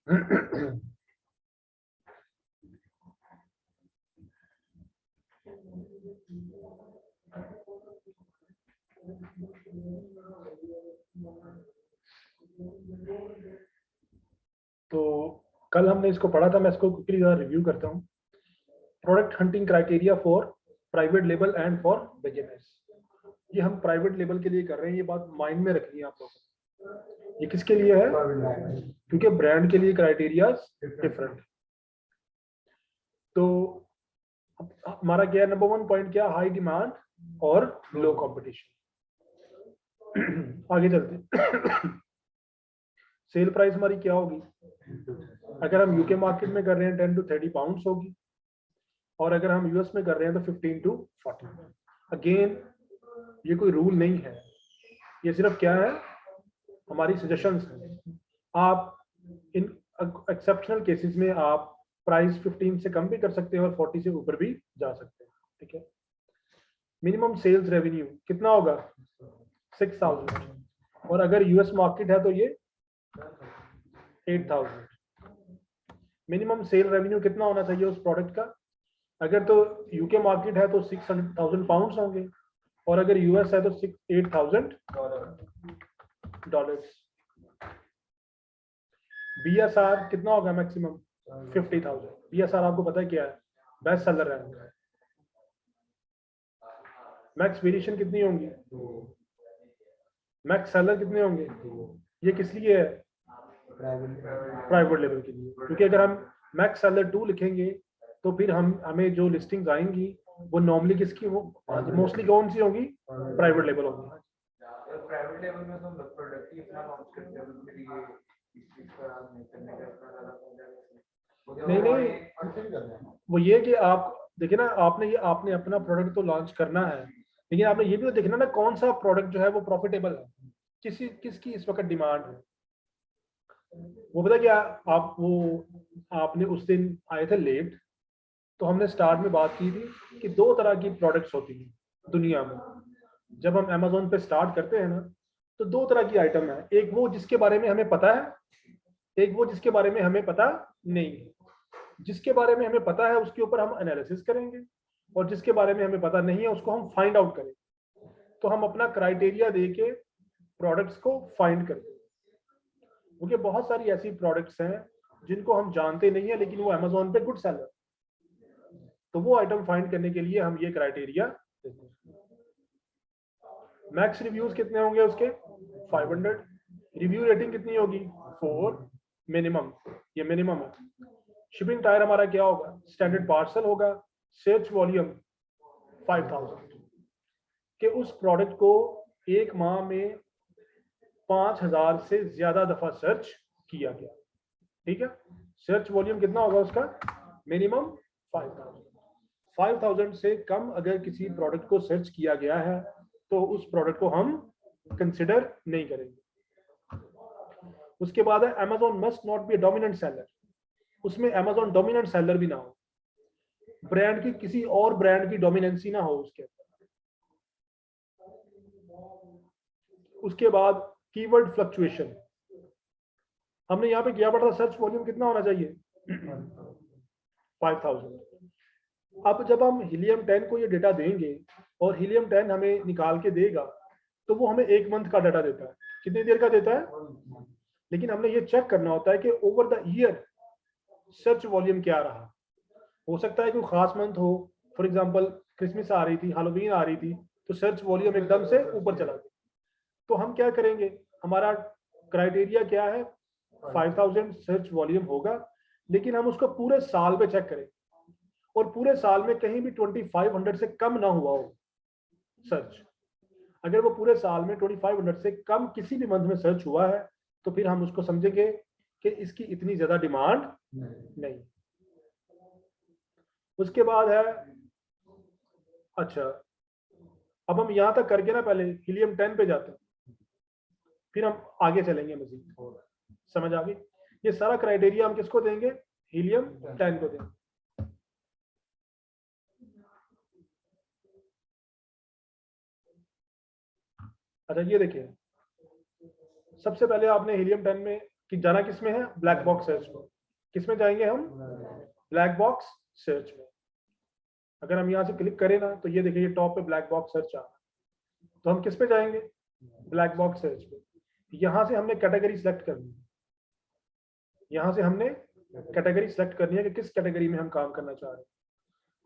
तो कल हमने इसको पढ़ा था, मैं इसको क्विकली रिव्यू करता हूँ। Product hunting criteria for private label and for beginners. ये हम प्राइवेट लेबल के लिए कर रहे हैं, ये बात माइंड में रखनी है आप लोगों। ये किसके लिए है? क्योंकि ब्रांड के लिए क्राइटेरिया डिफरेंट। तो हमारा क्या है, नंबर 1 पॉइंट क्या, हाई डिमांड और लो कंपटीशन। आगे चलते हैं। सेल प्राइस हमारी क्या होगी? अगर हम यूके मार्केट में कर रहे हैं 10 to 30 पाउंड्स होगी, और अगर हम यूएस में कर रहे हैं तो 15 to 40। अगेन ये कोई रूल नहीं है, ये सिर्फ क्या है, हमारी सजेशंस है। आप इन एक्सेप्शनल केसेस में आप प्राइस 15 से कम भी कर सकते हैं और 40 से ऊपर भी जा सकते हैं, ठीक है। मिनिमम सेल्स रेवेन्यू कितना होगा? 6000। और अगर यूएस मार्केट है तो ये 8000। मिनिमम सेल रेवेन्यू कितना होना चाहिए उस प्रोडक्ट का? अगर तो यूके मार्केट है तो 600,000 पाउंड्स होंगे, और अगर यूएस है तो 8,000 डॉलर्स। बीएसआर कितना होगा मैक्सिमम? 50,000। बीएसआर आपको पता है क्या है? बेस्ट सेलर है। मैक्स वेरिएशन कितनी होंगी? मैक्स सेलर कितने होंगे? ये किस लिए है? प्राइवेट लेवल के लिए। क्योंकि अगर हम मैक्स सेलर 2 लिखेंगे तो फिर हमें जो लिस्टिंग्स आएंगी वो नॉर्मली किसकी, वो मोस्टली कौन सी होगी? प्राइवेट लेवल होगी। प्राइवेट लेवल में तो हम प्रोडक्ट ही अपना लॉन्च करते हैं, तो फिर ये इस चीज का नहीं करने का इतना ज्यादा नहीं, वो ये कि आप देखिए ना, आपने अपना प्रोडक्ट तो लॉन्च करना है, लेकिन आपने ये भी तो देखना ना कौन सा प्रोडक्ट जो है वो प्रॉफिटेबल है, किसकी इस वक्त डिमांड है। वो पता क्या, आपने उस दिन आए थे लेट, तो हमने स्टार्ट में बात की थी कि 2 तरह की प्रोडक्ट्स होती हैं दुनिया में। जब हम अमेजोन पे स्टार्ट करते हैं ना, तो 2 तरह की आइटम है। एक वो जिसके बारे में हमें पता है, एक वो जिसके बारे में हमें पता नहीं है। जिसके बारे में हमें पता है उसके ऊपर हम एनालिसिस करेंगे, और जिसके बारे में हमें पता नहीं है उसको हम फाइंड आउट करेंगे। तो हम अपना क्राइटेरिया दे के प्रोडक्ट्स को फाइंड करते हैं, क्योंकि बहुत सारी ऐसी प्रोडक्ट्स हैं जिनको हम जानते नहीं है लेकिन वो अमेजोन पे गुड सेलर। तो वो आइटम फाइंड करने के लिए हम ये क्राइटेरिया देते हैं। मैक्स रिव्यूज कितने होंगे उसके? 500। रिव्यू रेटिंग कितनी होगी? 4 मिनिमम, ये मिनिमम है। शिपिंग टायर हमारा क्या होगा? स्टैंडर्ड पार्सल होगा। सर्च वॉल्यूम 5000 के उस प्रोडक्ट को एक माह में 5000 से ज्यादा दफा सर्च किया गया, ठीक है। सर्च वॉल्यूम कितना होगा उसका? मिनिमम 5000 से कम अगर किसी प्रोडक्ट को सर्च किया गया है तो उस प्रोडक्ट को हम कंसिडर नहीं करेंगे। उसके बाद है Amazon must not be dominant seller. उसमें अमेजोन डोमिनेंट सेलर भी ना हो, ब्रांड की किसी और ब्रांड की डोमिनेंसी ना हो उसके अंदर। उसके बाद कीवर्ड फ्लक्चुएशन, हमने यहाँ पे किया पड़ा था सर्च वॉल्यूम कितना होना चाहिए? 5000। अब जब हम हीलियम 10 को ये डेटा देंगे और हीलियम 10 हमें निकाल के देगा, तो वो हमें 1 मंथ का डाटा देता है। कितनी देर का देता है? लेकिन हमने ये चेक करना होता है कि over the year search volume क्या रहा। हो सकता है कोई खास मंथ हो, फॉर एग्जांपल क्रिसमस आ रही थी, हैलोवीन आ रही थी, तो सर्च वॉल्यूम एकदम से ऊपर चला गया। तो हम क्या करेंगे, हमारा क्राइटेरिया क्या है? 5000 सर्च वॉल्यूम होगा, लेकिन हम उसको पूरे साल पे चेक करें, और पूरे साल में कहीं भी 2500 से कम ना हुआ हो सर्च। अगर वो पूरे साल में 2500 से कम किसी भी मंथ में सर्च हुआ है तो फिर हम उसको समझेंगे कि इसकी इतनी ज्यादा डिमांड नहीं। उसके बाद है, अच्छा अब हम यहां तक करके ना पहले हीलियम 10 पे जाते हैं, फिर हम आगे चलेंगे मजीद। समझ आ गई? ये सारा क्राइटेरिया हम किसको देंगे? हीलियम 10 को देंगे। अच्छा ये देखिए, सबसे पहले आपने हीलियम 10 में कि जाना किस में है, ब्लैक बॉक्स सर्च में। किस में जाएंगे हम, ब्लैक बॉक्स सर्च में। अगर हम यहाँ से क्लिक करें ना तो ये देखिए, ये टॉप पे ब्लैक बॉक्स सर्च आ रहा है। तो हम किस पे जाएंगे, ब्लैक बॉक्स सर्च पे। यहाँ से हमने कैटेगरी सेलेक्ट करनी है, यहाँ से हमने कैटेगरी सेलेक्ट करनी है कि किस कैटेगरी में हम काम करना चाह रहे हैं।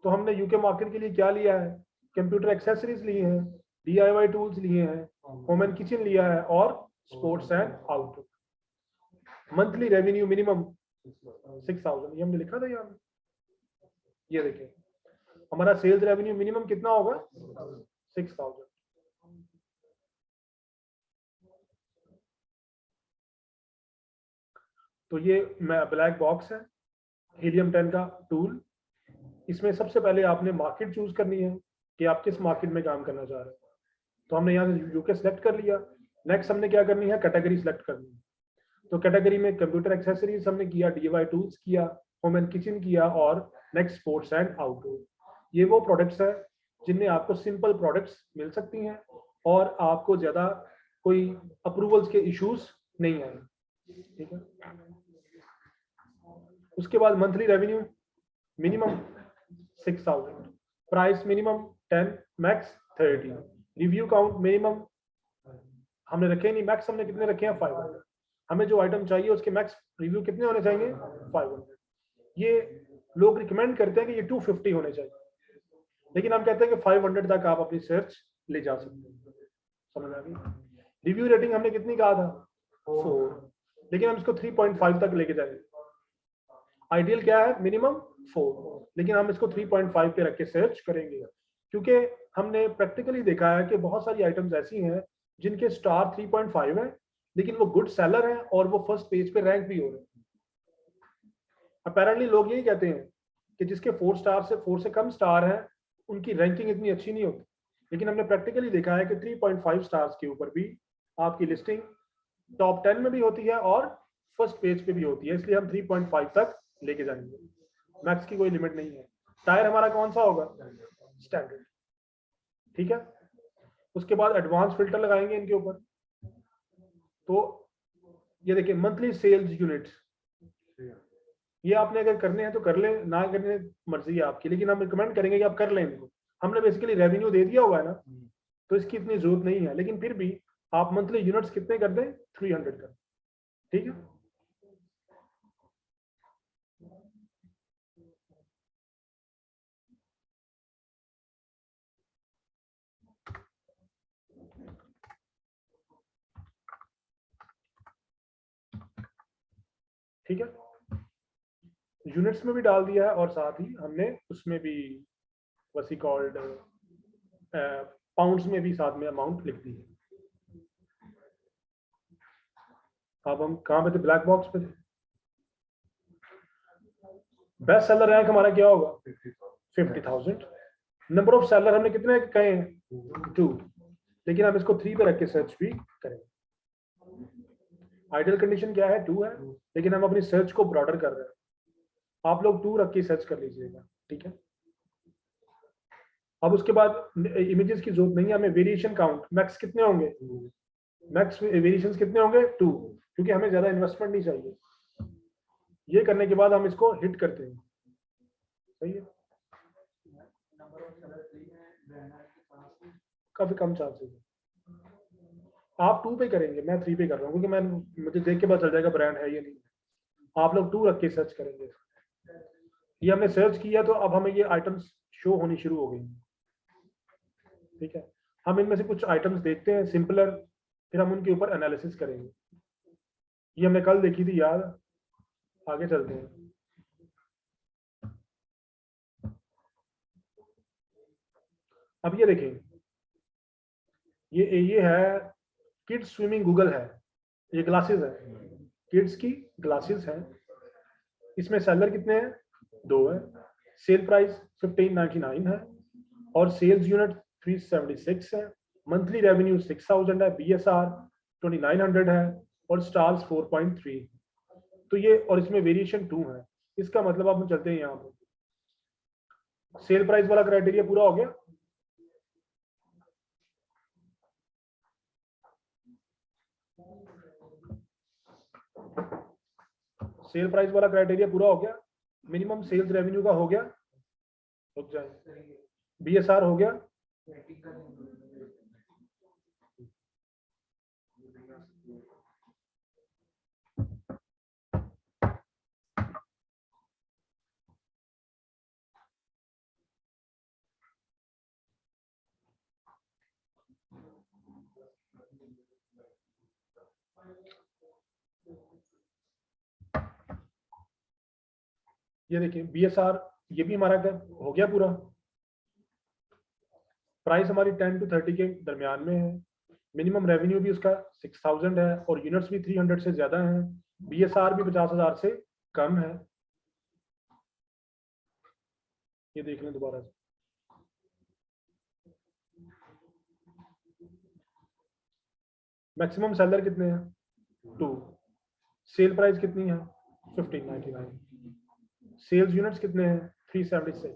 तो हमने यूके मार्केट के लिए क्या लिया है, कंप्यूटर एक्सेसरीज लिए हैं, DIY टूल्स लिए हैं, होम एंड किचन लिया है, और sports and outdoor. Monthly revenue minimum 6000, ये हमने लिखा था यहाँ। ये देखिए हमारा सेल्स रेवेन्यू मिनिमम कितना होगा, 6000। तो ये ब्लैक बॉक्स है, हीलियम 10 का टूल। इसमें सबसे पहले आपने मार्केट चूज करनी है कि आप किस मार्केट में काम करना चाह रहे हैं। तो हमने यहाँ से यूके सेलेक्ट कर लिया। नेक्स्ट हमने क्या करनी है, कैटेगरी सेलेक्ट करनी है। तो कैटेगरी में कंप्यूटर एक्सेसरीज हमने किया, DIY टूल्स किया, होम एंड किचन किया, और नेक्स्ट स्पोर्ट्स एंड आउटडोर। ये वो प्रोडक्ट्स है जिनमें आपको सिंपल प्रोडक्ट्स मिल सकती हैं और आपको ज्यादा कोई अप्रूवल्स के इश्यूज नहीं आए, ठीक है। उसके बाद monthly revenue minimum 6000, price minimum 10, max 30, review count minimum हमने रखे नहीं, मैक्स हमने कितने रखे हैं, 500। हमें जो आइटम चाहिए उसके मैक्स रिव्यू कितने होने चाहिए, 500। ये लोग रिकमेंड करते हैं कि ये 250 होने चाहिए, लेकिन हम कहते हैं कि 500 तक आप अपनी सर्च ले जा सकते हैं। समझ आ गई। रिव्यू रेटिंग हमने कितनी कहा था, 4, लेकिन हम इसको 3.5 तक लेके जाएंगे। आइडियल क्या है, मिनिमम 4, लेकिन हम इसको 3.5 पे रख के सर्च करेंगे, क्योंकि हमने प्रैक्टिकली देखा है कि बहुत सारी आइटम्स ऐसी हैं जिनके स्टार 3.5 है, लेकिन वो गुड सेलर है और वो फर्स्ट पेज पे रैंक भी हो रहे हैं। अपेरेंटली लोग यही कहते हैं कि जिसके 4 से कम स्टार है उनकी रैंकिंग इतनी अच्छी नहीं होती, लेकिन हमने प्रैक्टिकली देखा है कि 3.5 स्टार्स के ऊपर भी आपकी लिस्टिंग टॉप 10 में भी होती है और फर्स्ट पेज पे भी होती है, इसलिए हम 3.5 तक लेके जाएंगे। मैक्स की कोई लिमिट नहीं है। टायर हमारा कौन सा होगा, स्टैंडर्ड, ठीक है। उसके बाद एडवांस फिल्टर लगाएंगे इनके ऊपर। तो ये देखिए मंथली सेल्स यूनिट्स, ये आपने अगर करने हैं तो कर ले, ना करने मर्जी है आपकी, लेकिन हम रिकमेंड करेंगे कि आप कर लें इनको। हमने बेसिकली रेवेन्यू दे दिया हुआ है ना, तो इसकी इतनी जरूरत नहीं है, लेकिन फिर भी आप मंथली यूनिट्स कितने कर दें, 300 कर, ठीक है। ठीक है, यूनिट्स में भी डाल दिया है और साथ ही हमने उसमें भी वसी कॉल्ड पाउंड्स में भी साथ में अमाउंट लिख दी है। अब हम कहाँ पे थे, ब्लैक बॉक्स पे थे। बेस्ट सेलर रैंक हमारा क्या होगा, 50,000। नंबर ऑफ सेलर हमने कितने कहे हैं, 2, लेकिन हम इसको 3 पे रख के सर्च भी करेंगे। आइडियल कंडीशन क्या है, 2 है, लेकिन हम अपनी सर्च को ब्रॉडर कर रहे हैं। आप लोग 2 रख के सर्च कर लीजिएगा, ठीक है। अब उसके बाद इमेजेस की जरूरत नहीं है हमें। वेरिएशन काउंट मैक्स कितने होंगे, मैक्स वेरिएशंस कितने होंगे, 2, क्योंकि हमें ज्यादा इन्वेस्टमेंट नहीं चाहिए। ये करने के बाद हम इसको हिट करते हैं, सही है। काफी कम चांसेस है। आप 2 पे करेंगे, मैं 3 पे कर रहा हूँ, क्योंकि मैं मुझे देख के पता चल जाएगा ब्रांड है या नहीं। आप लोग 2 रख के सर्च करेंगे। ये हमने सर्च किया तो अब हमें ये आइटम्स शो होनी शुरू हो गई, ठीक है। हम इनमें से कुछ आइटम्स देखते हैं सिंपलर, फिर हम उनके ऊपर एनालिसिस करेंगे। ये हमने कल देखी थी याद, आगे चलते हैं। अब ये देखें, ये है किड्स स्विमिंग गूगल है, ये ग्लासेस है, किड्स की ग्लासेस है। इसमें सेलर कितने हैं, 2 है। सेल प्राइस 1599 है और सेल्स यूनिट 376 है। मंथली रेवेन्यू 6000 है, BSR 2900 है और स्टार्स 4.3। तो ये, और इसमें वेरिएशन 2 है। इसका मतलब आप चलते हैं यहाँ पर, सेल प्राइस वाला क्राइटेरिया पूरा हो गया। सेल प्राइस वाला क्राइटेरिया पूरा हो गया, मिनिमम सेल्स रेवेन्यू का हो गया, रुक जाए, BSR हो गया, ये देखिए BSR ये भी हमारा हो गया पूरा, प्राइस हमारी 10 to 30 के दरमियान में है, मिनिमम रेवेन्यू भी उसका 6000 है और यूनिट्स भी 300 से ज्यादा हैं, BSR भी 50,000 से कम है। ये देख लें दोबारा से, मैक्सिमम सेलर कितने हैं 2, सेल प्राइस कितनी है 1599, सेल्स यूनिट्स कितने हैं 376,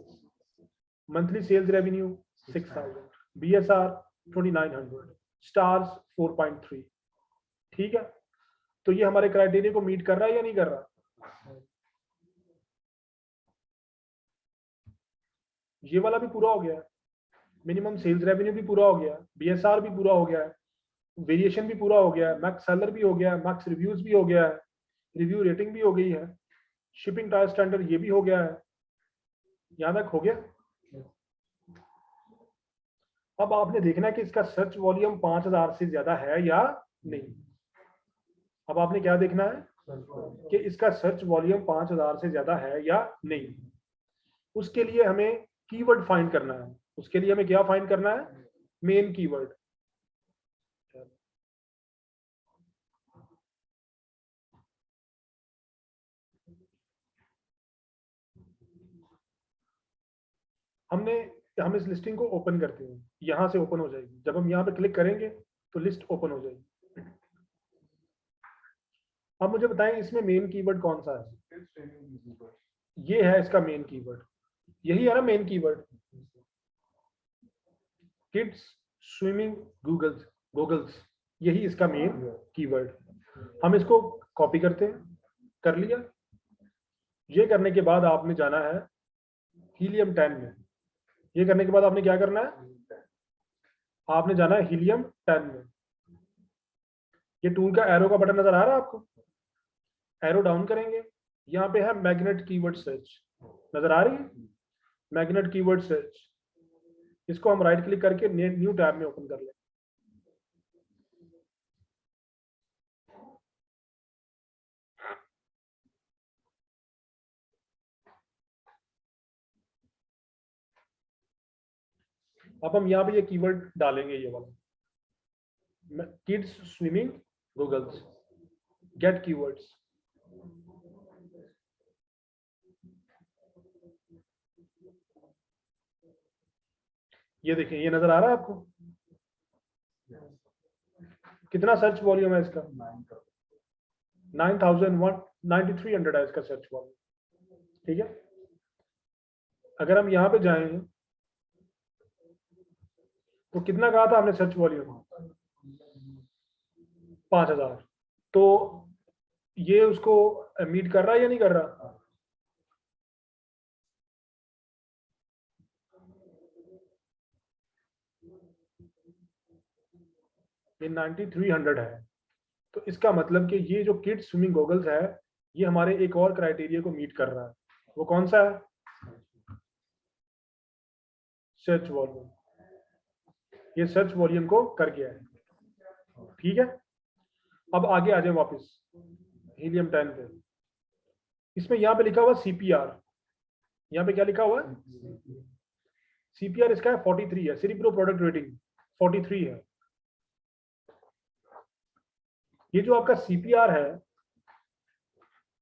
monthly sales revenue 6000, BSR 2900, stars 4.3। ठीक है, तो ये हमारे क्राइटेरिया को मीट कर रहा है या नहीं कर रहा? ये वाला भी पूरा हो गया, मिनिमम सेल्स रेवेन्यू भी पूरा हो गया, BSR भी पूरा हो गया है, वेरिएशन भी पूरा हो गया है, मैक्स सेलर भी हो गया है, मैक्स रिव्यूज भी हो गया है, रिव्यू रेटिंग भी हो गई है, शिपिंग टायर स्टैंडर्ड ये भी हो गया है, यहां तक हो गया। अब आपने देखना है कि इसका सर्च वॉल्यूम 5000 से ज्यादा है या नहीं। अब आपने क्या देखना है कि इसका सर्च वॉल्यूम 5000 से ज्यादा है या नहीं। उसके लिए हमें कीवर्ड फाइंड करना है, उसके लिए हमें क्या फाइंड करना है, मेन कीवर्ड। हम इस लिस्टिंग को ओपन करते हैं, यहां से ओपन हो जाएगी, जब हम यहां पे क्लिक करेंगे तो लिस्ट ओपन हो जाएगी। अब मुझे बताएं इसमें मेन कीवर्ड कौन सा है? ये है इसका मेन कीवर्ड, यही है ना main keyword, kids swimming goggles, यही इसका मेन कीवर्ड। हम इसको कॉपी करते हैं, कर लिया। ये करने के बाद आपने जाना है हीलियम 10 में, ये करने के बाद आपने क्या करना है, आपने जाना है हीलियम 10 में। ये टूल का एरो का बटन नजर आ रहा है आपको, एरो डाउन करेंगे, यहाँ पे है मैग्नेट कीवर्ड सर्च, नजर आ रही है मैग्नेट कीवर्ड सर्च, इसको हम राइट क्लिक करके न्यू टैब में ओपन कर लें। अब हम यहाँ पे ये कीवर्ड डालेंगे, ये वाला kids swimming goggles, get keywords. ये देखिए, ये नजर आ रहा है आपको, कितना सर्च वॉल्यूम है इसका, 9300 है इसका सर्च वॉल्यूम। ठीक है, अगर हम यहाँ पे जाएं तो कितना कहा था हमने सर्च वॉल्यूम, 5000, तो ये उसको मीट कर रहा है या नहीं कर रहा? ये 9300 है, तो इसका मतलब कि ये जो किड्स स्विमिंग गॉगल्स है ये हमारे एक और क्राइटेरिया को मीट कर रहा है। वो कौन सा है? सर्च वॉल्यूम, ये सर्च वॉल्यूम को कर गया है। ठीक है, अब आगे आ जाए वापस हीलियम 10 पे, इसमें यहाँ पे लिखा हुआ CPR, यहाँ पे क्या लिखा हुआ है, CPR इसका है 43 है, सेरिब्रो प्रोडक्ट रेटिंग 43 है। ये जो आपका CPR है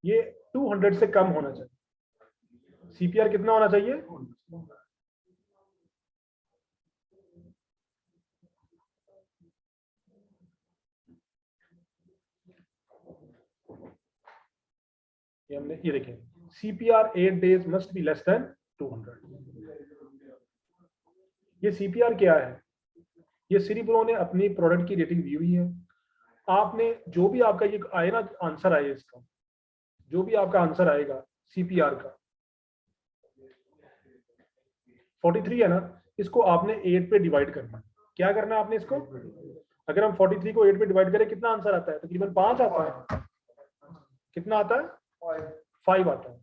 ये 200 से कम होना चाहिए। CPR कितना होना चाहिए? ये देखें, CPR 8 days must be less than 200। ये CPR क्या है? ये सेरिब्रो ने अपनी प्रोडक्ट की रेटिंग दी हुई है। आपने जो भी आपका ये आए ना आंसर आए इसका, जो भी आपका आंसर आएगा सीपीआर का 43 है ना, इसको आपने 8 पे डिवाइड करना है। क्या करना है आपने इसको, अगर हम 43 को 8 पे डिवाइड करें कितना आंसर आता है, तकरीबन 5 आता है। कितना आता है, 5 आता है।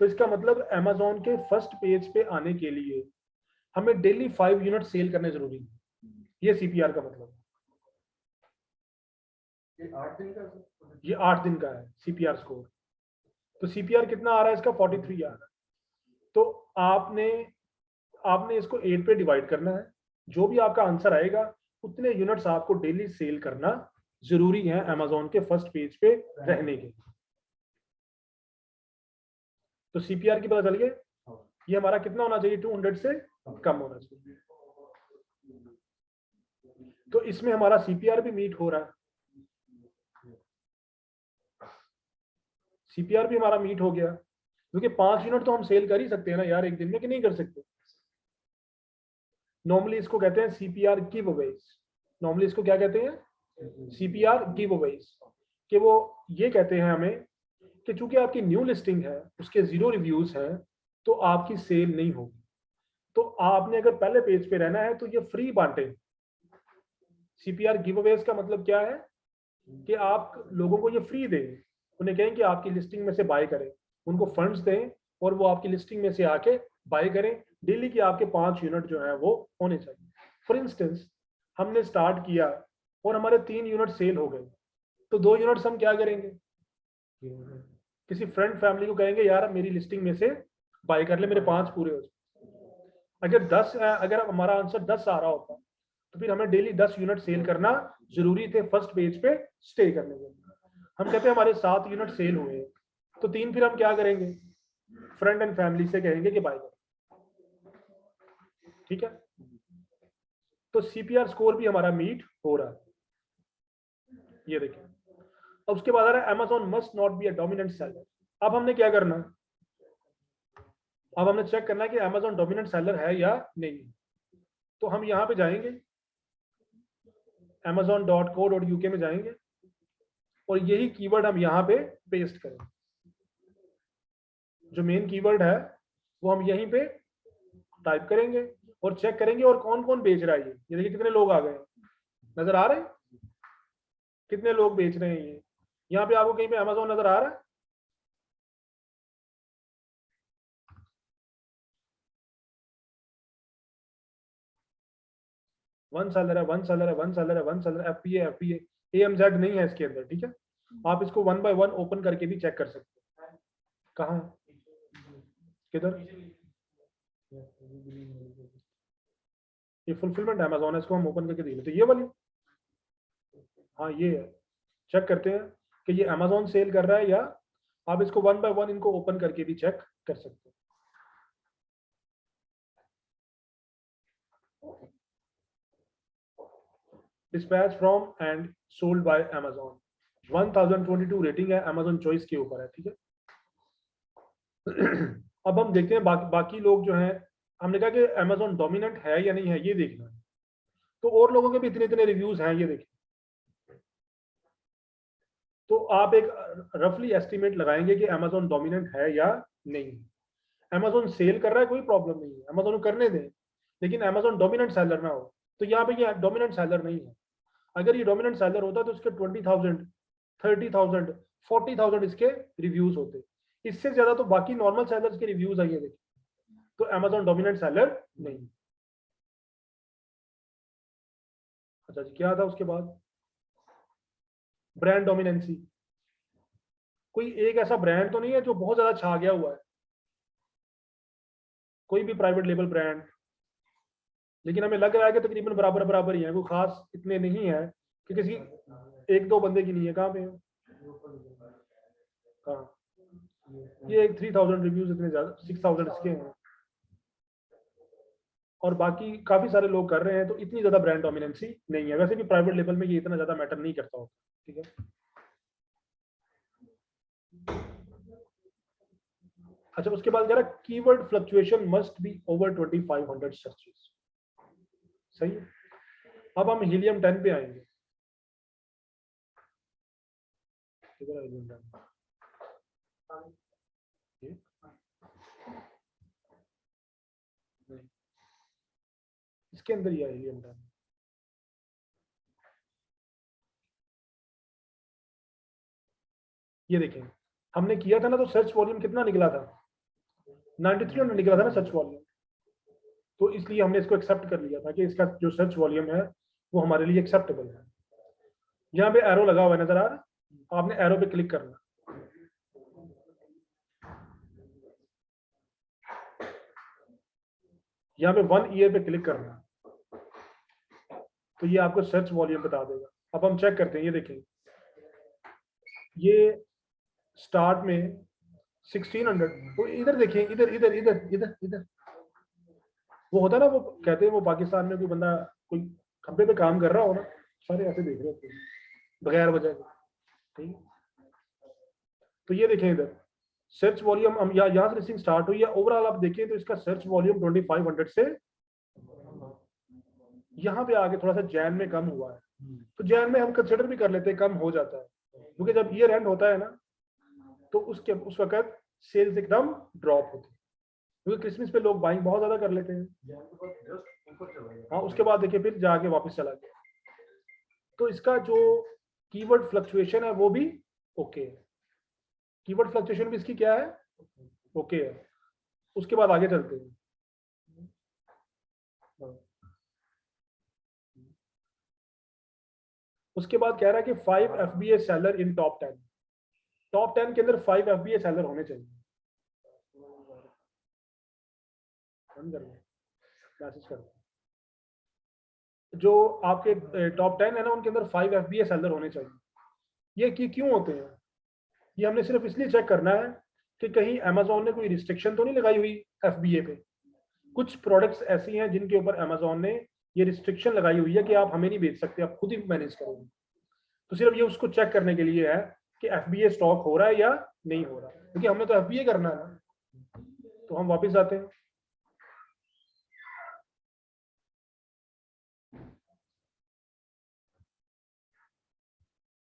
तो इसका मतलब अमेजोन के फर्स्ट पेज पे आने के लिए हमें डेली 5 यूनिट सेल करने जरूरी है। ये सीपीआर का मतलब, ये 8 दिन का ये 8 दिन का है सीपीआर स्कोर। तो सीपीआर कितना आ रहा है इसका, 43 आ रहा है। तो आपने इसको 8 पे डिवाइड करना है, जो भी आपका आंसर आएगा उतने यूनिट्स आपको डेली सेल करना जरूरी है अमेजोन के फर्स्ट पेज पे रहने के। तो सीपीआर की पता चल गया, ये हमारा कितना होना चाहिए, 200 से कम होना चाहिए। तो इसमें हमारा सीपीआर भी मीट हो रहा है, सीपीआर भी हमारा मीट हो गया, क्योंकि 5 यूनिट तो हम सेल कर ही सकते हैं ना यार एक दिन में, कि नहीं कर सकते। नॉर्मली इसको कहते हैं सीपीआर गिव अवेज। नॉर्मली इसको क्या कहते हैं, सीपीआर गिव अवेज। कि वो ये कहते हैं हमें कि चूंकि आपकी न्यू लिस्टिंग है, उसके 0 रिव्यूज हैं, तो आपकी सेल नहीं होगी। तो आपने अगर पहले पेज पे रहना है तो ये फ्री बांटे। सीपीआर गिव अवेज का मतलब क्या है कि आप लोगों को ये फ्री दें, उन्हें कहें कि आपकी लिस्टिंग में से बाय करें, उनको फंड्स दें और वो आपकी लिस्टिंग में से आके बाय करें। डेली के आपके 5 यूनिट जो है वो होने चाहिए। फॉर इंस्टेंस हमने स्टार्ट किया और हमारे 3 यूनिट सेल हो गए, तो 2 यूनिट्स हम क्या करेंगे, किसी फ्रेंड फैमिली को कहेंगे यार मेरी लिस्टिंग में से बाय कर ले, मेरे 5 पूरे हो जाए। अगर हमारा आंसर 10 आ रहा होता तो फिर हमें डेली 10 यूनिट सेल करना जरूरी थे फर्स्ट पेज पे स्टे करने के। हम कहते हैं हमारे 7 यूनिट सेल हुए, तो 3 फिर हम क्या करेंगे, फ्रेंड एंड फैमिली से कहेंगे कि बाय करो। ठीक है, तो सीपीआर स्कोर भी हमारा मीट हो रहा है। ये देखिए, अब उसके बाद आ रहा है Amazon must not be a dominant seller. अब हमने क्या करना है, अब हमने चेक करना है कि Amazon डोमिनेंट सेलर है या नहीं। तो हम यहाँ पे जाएंगे, amazon.co.uk में जाएंगे और यही कीवर्ड हम यहाँ पे पेस्ट करेंगे। जो मेन कीवर्ड है वो हम यहीं पे टाइप करेंगे और चेक करेंगे और कौन कौन बेच रहा है। ये देखिए कितने लोग आ गए, नजर आ रहे हैं कितने लोग बेच रहे हैं। ये यहाँ पे आपको कहीं पे Amazon नजर आ रहा है, वन सेलर है, वन सेलर है, वन सेलर है, वन सेलर, एफपीए AMZ नहीं है इसके अंदर। ठीक है, आप इसको 1 बाय 1 ओपन करके भी चेक कर सकते हैं। कहाँ, किधर, ये फुलफिलमेंट Amazon है, इसको हम ओपन करके देख लेते हैं। ये वाली, हाँ ये है। चेक करते हैं कि ये Amazon सेल कर रहा है या, आप इसको 1 बाय 1 इनको ओपन करके भी चेक कर सकते हैं। Dispatch from and sold by Amazon, 1022 rating है, Amazon चॉइस के ऊपर है। ठीक है, अब हम देखते हैं बाकी लोग जो हैं, हमने कहा कि Amazon डोमिनेंट है या नहीं है ये देखना है। तो और लोगों के भी इतने इतने रिव्यूज हैं, ये देखिए। तो आप एक रफली एस्टिमेट लगाएंगे कि Amazon डोमिनेंट है या नहीं। Amazon सेल कर रहा है, कोई प्रॉब्लम नहीं है, Amazon को करने दें, लेकिन Amazon डोमिनेंट सेलर ना हो। तो यहाँ पे ये डोमिनेंट सेलर नहीं है। अगर ये डोमिनेंट सेलर होता तो इसके 20,000, 30,000, 40,000 इसके रिव्यूज होते। इससे ज्यादा तो बाकी नॉर्मल सेलर्स के रिव्यूज आइए देखिए। तो Amazon डोमिनेंट सेलर नहीं। अच्छा जी, क्या था उसके बाद, ब्रांड डोमिनेंसी। कोई एक ऐसा ब्रांड तो नहीं है जो बहुत ज्यादा छा गया हुआ है, कोई भी प्राइवेट लेबल ब्रांड, लेकिन हमें लग रहा है कि तकरीबन बराबर बराबर ही है, कोई खास इतने नहीं है कि किसी एक दो बंदे की नहीं है। कहाँ पे है, कहाँ, ये 3,000 रिव्यूज, इतने ज्यादा 6,000 इसके हैं, और बाकी काफी सारे लोग कर रहे हैं, तो इतनी ज्यादा ब्रांड डोमिनेंसी नहीं है। वैसे भी प्राइवेट लेवल में ये इतना ज्यादा मैटर नहीं करता होता। ठीक है, अच्छा उसके बाद कह रहा है keyword fluctuation must be over 2500 searches. सही है, अब हम हीलियम 10 पे आएंगे। इसके अंदर ही आएगी अंदर। ये देखें, हमने किया था ना, तो सर्च वॉल्यूम कितना निकला था, 9300 निकला था ना सर्च वॉल्यूम। तो इसलिए हमने इसको एक्सेप्ट कर लिया था कि इसका जो सर्च वॉल्यूम है वो हमारे लिए एक्सेप्टेबल है। यहाँ पे एरो लगा हुआ है, नजर आ रहा है, आपने एरो पे क्लिक करना। यहाँ पे 1 ईयर पे क्लिक करना, तो ये आपको सर्च वॉल्यूम बता देगा। अब हम चेक करते हैं, ये देखें, ये स्टार्ट में 1600, तो इधर देखिए, इधर इधर इधर इधर इधर वो होता है ना, वो कहते हैं वो पाकिस्तान में कोई बंदा कोई खंबे पे काम कर रहा हो ना, सारे ऐसे देख रहे होते हैं बगैर वजह के, ठीक है। तो ये देखें इधर सर्च वॉल्यूम, हम यहाँ से लिस्टिंग स्टार्ट हुई है, ओवरऑल आप देखें तो इसका सर्च वॉल्यूम 2500 से यहाँ पे आके थोड़ा सा जैन में कम हुआ है। तो जैन में हम कंसिडर भी कर लेते हैं कम हो जाता है, क्योंकि जब ईयर एंड होता है ना तो उस वक्त सेल्स एकदम ड्रॉप होती है, क्योंकि क्रिसमस पे लोग बाइंग बहुत ज्यादा कर लेते हैं। हाँ, उसके बाद देखिए फिर जाके वापस चला गया। तो इसका जो कीवर्ड फ्लक्चुएशन है वो भी ओके है, कीवर्ड फ्लक्चुएशन भी इसकी क्या है, ओके है। उसके बाद आगे चलते हैं। उसके बाद कह रहा है कि 5 FBA सेलर इन टॉप 10, टॉप 10 के अंदर 5 FBA सेलर होने चाहिए। मैसेज कर जो आपके टॉप 10 है ना, उनके अंदर 5 FBA सेलर होने चाहिए। ये क्यों होते हैं, ये हमने सिर्फ इसलिए चेक करना है कि कहीं अमेजोन ने कोई रिस्ट्रिक्शन तो नहीं लगाई हुई FBA पे। कुछ प्रोडक्ट्स ऐसी हैं जिनके ऊपर अमेजोन ने ये रिस्ट्रिक्शन लगाई हुई है कि आप हमें नहीं बेच सकते, आप खुद ही मैनेज करोगे। तो सिर्फ ये उसको चेक करने के लिए है कि FBA स्टॉक हो रहा है या नहीं हो रहा, क्योंकि हमने तो FBA करना है ना। तो हम वापस आते हैं,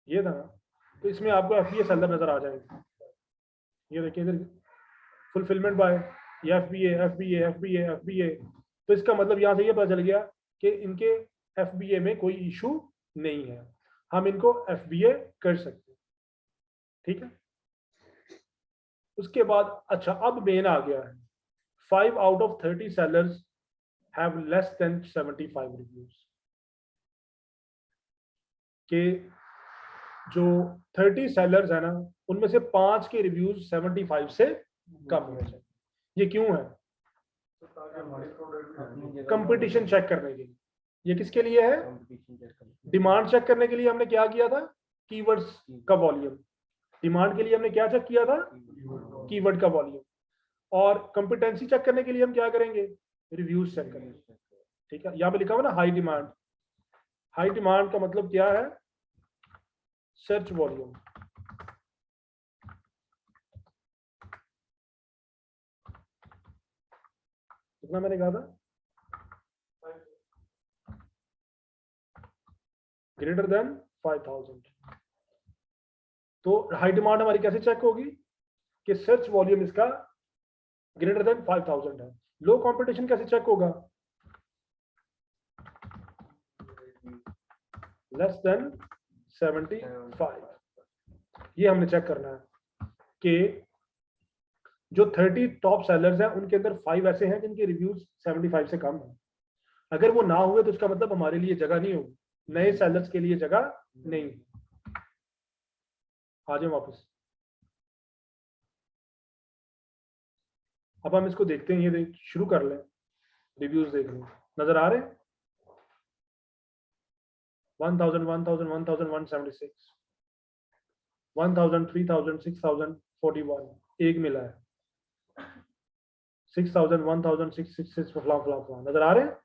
ये था ना, तो इसमें आपको FBA सेलर नजर आ जाएगा। ये देखिए इधर फुलफिलमेंट बाय, ये FBA। तो इसका मतलब यहाँ से ये पता चल गया कि इनके FBA में कोई इशू नहीं है, हम इनको FBA कर सकते हैं, ठीक है। उसके बाद अच्छा, अब मेन आ गया है, 5 out of 30 sellers have less than 75 reviews, कि जो 30 sellers है ना, उनमें से 5 के रिव्यूज 75 से कम होने चाहिए। ये क्यों है, कंपटीशन चेक करने के लिए। ये किसके लिए है, डिमांड चेक करने के लिए हमने क्या किया था, कीवर्ड्स का वॉल्यूम। डिमांड के लिए हमने क्या चेक किया था, कीवर्ड का वॉल्यूम। और कंपिटेंसी चेक करने के लिए हम क्या करेंगे, रिव्यूज चेक करेंगे, ठीक है। यहाँ पे लिखा हुआ ना हाई डिमांड, हाई डिमांड का मतलब क्या है, सर्च वॉल्यूम। कितना मैंने कहा था, ग्रेटर देन 5000। तो हाई डिमांड हमारी कैसे चेक होगी कि सर्च वॉल्यूम इसका ग्रेटर देन 5000 है। लो कंपटीशन कैसे चेक होगा, लेस देन 75। ये हमने चेक करना है कि जो 30 टॉप सेलर्स हैं उनके अंदर 5 ऐसे हैं जिनके रिव्यूज 75 से कम है। अगर वो ना हुए तो इसका मतलब हमारे लिए जगह नहीं होगी, नए सेलर्स के लिए जगह नहीं। आ जाए वापस, अब हम इसको देखते हैं, ये शुरू कर लें, रिव्यूज देख लें, नजर आ रहे हैं 1000 1000 1176 1000 3000 6041 एक मिला है, 6000 1000 666 फला फला फला, नजर आ रहे हैं।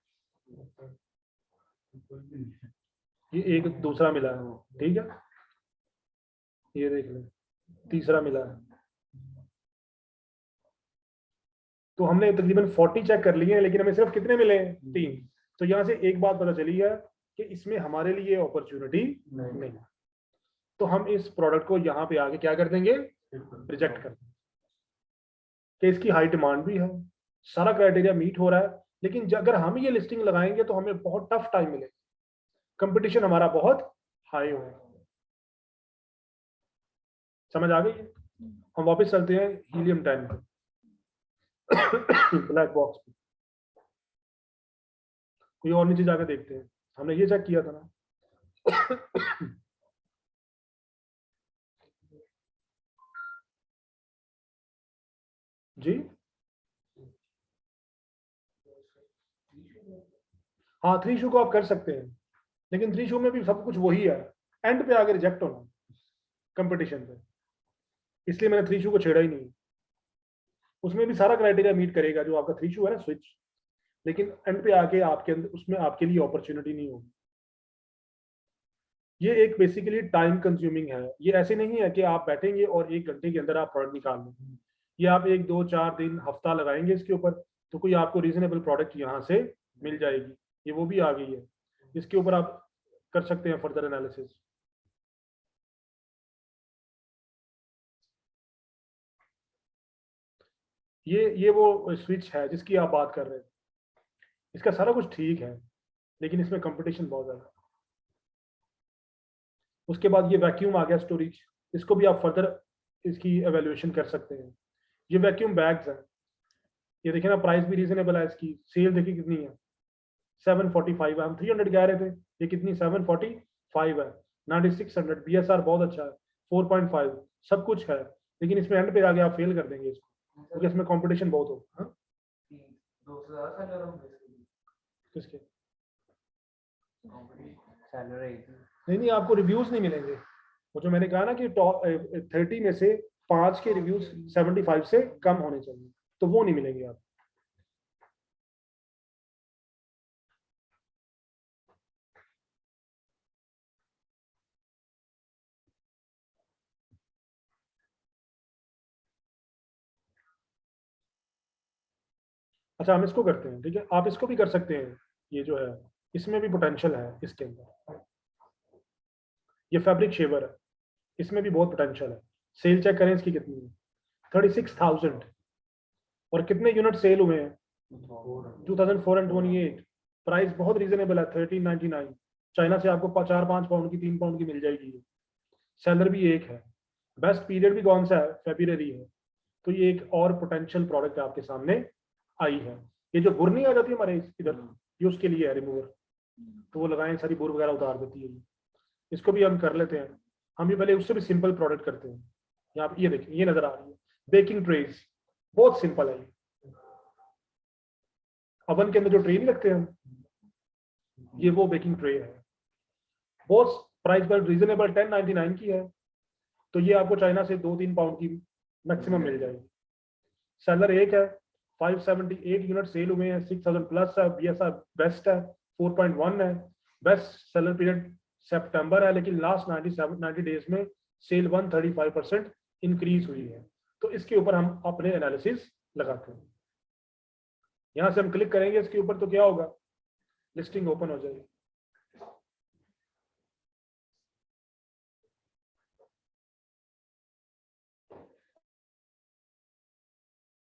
ये एक दूसरा मिला है, ठीक है, ये देख लें, तीसरा मिला है। तो हमने तकरीबन 40 चेक कर लिए हैं, लेकिन हमें सिर्फ कितने मिले हैं, 3। तो यहाँ से एक बात पता चली है कि इसमें हमारे लिए अपॉर्चुनिटी नहीं। तो हम इस प्रोडक्ट को यहाँ पे आके क्या कर देंगे, रिजेक्ट करते हैं कि इसकी हाई डिमांड भी है, सारा क्राइटेरिया मीट हो रहा है, लेकिन अगर हम ये लिस्टिंग लगाएंगे तो हमें बहुत टफ टाइम मिलेगा, कंपटीशन हमारा बहुत हाई होगा। समझ आ गई? हम वापस चलते हैं हीलियम 10 ब्लैक बॉक्स पे, कोई और नीचे जाकर देखते हैं। हमने ये चेक किया था ना जी हाँ, 3 शू को आप कर सकते हैं, लेकिन 3 शू में भी सब कुछ वही है, एंड पे आगे रिजेक्ट होना कंपटीशन पे, इसलिए मैंने 3 शू को छेड़ा ही नहीं। उसमें भी सारा क्राइटेरिया मीट करेगा जो आपका 3 शू है ना स्विच, लेकिन एंड पे आके आपके अंदर उसमें आपके लिए अपॉर्चुनिटी नहीं होगी। ये एक बेसिकली टाइम कंज्यूमिंग है, ये ऐसे नहीं है कि आप बैठेंगे और 1 घंटे के अंदर आप प्रोडक्ट निकाल लेंगे। ये आप 1, 2, 4 दिन, हफ्ता लगाएंगे इसके ऊपर, तो कोई आपको रीजनेबल प्रोडक्ट यहाँ से मिल जाएगी। ये वो भी आ गई है, इसके ऊपर आप कर सकते हैं फर्दर एनालिसिस। ये वो स्विच है जिसकी आप बात कर रहे हैं, इसका सारा कुछ ठीक है, लेकिन इसमें कंपटीशन बहुत ज्यादा। उसके बाद ये वैक्यूम आ गया स्टोरेज, इसको भी आप फर्दर इसकी एवेल्युएशन कर सकते हैं। ये वैक्यूम बैग्स हैं, ये देखिए ना, प्राइस भी रीजनेबल है इसकी, सेल देखिए कितनी है 745 है, हम 300 कह रहे थे, ये कितनी 745 है। 9600 BSR बहुत अच्छा है, 4.5 सब कुछ है, लेकिन इसमें एंड पे आगे आप फेल कर देंगे इसको, क्योंकि इसमें कंपटीशन बहुत होगा। हाँ? किसके? नहीं नहीं, आपको रिव्यूज नहीं मिलेंगे। वो जो मैंने कहा ना कि टॉप 30 में से 5 के रिव्यूज 75 से कम होने चाहिए, तो वो नहीं मिलेंगे आप। अच्छा, हम इसको करते हैं, ठीक है, आप इसको भी कर सकते हैं। ये जो है इसमें भी पोटेंशियल है इसके अंदर, ये फैब्रिक शेवर है, इसमें भी बहुत पोटेंशियल है। सेल चेक करें इसकी कितनी है, 36,000, और कितने यूनिट सेल हुए हैं 2428। प्राइस बहुत रीजनेबल है 1399। चाइना से आपको 4-5 पाउंड की 3 पाउंड की मिल जाएगी। सेलर भी एक है, बेस्ट पीरियड भी कौन सा है, फेब्रुअरी है। तो ये एक और पोटेंशियल प्रोडक्ट आपके सामने आई है। ये जो बुर नहीं आ जाती हमारे इधर, ये उसके लिए है रिमूवर, तो वो लगाएं सारी बुर वगैरह उतार देती है। इसको भी हम कर लेते हैं, हम भी पहले उससे भी सिंपल प्रोडक्ट करते हैं। यहाँ पे ये देखिए, ये नजर आ रही है बेकिंग ट्रेज, बहुत सिंपल है। अवन के अंदर जो ट्रे नहीं रखते हम, ये वो बेकिंग ट्रे है, बहुत प्राइस पर रीजनेबल 1099 की है। तो ये आपको चाइना से 2-3 पाउंड की मैक्सिमम मिल जाएगी। सेलर एक है, 578 यूनिट सेल हुए हैं, 6000 प्लस है, BSR बेस्ट है, 4.1 है। बेस्ट सेलर पीरियड सितंबर है, लेकिन लास्ट 90 डेज में सेल 135% इंक्रीज हुई है। तो इसके ऊपर हम अपने एनालिसिस लगाते हैं। यहां से हम क्लिक करेंगे इसके ऊपर, तो क्या होगा, लिस्टिंग ओपन हो जाएगी।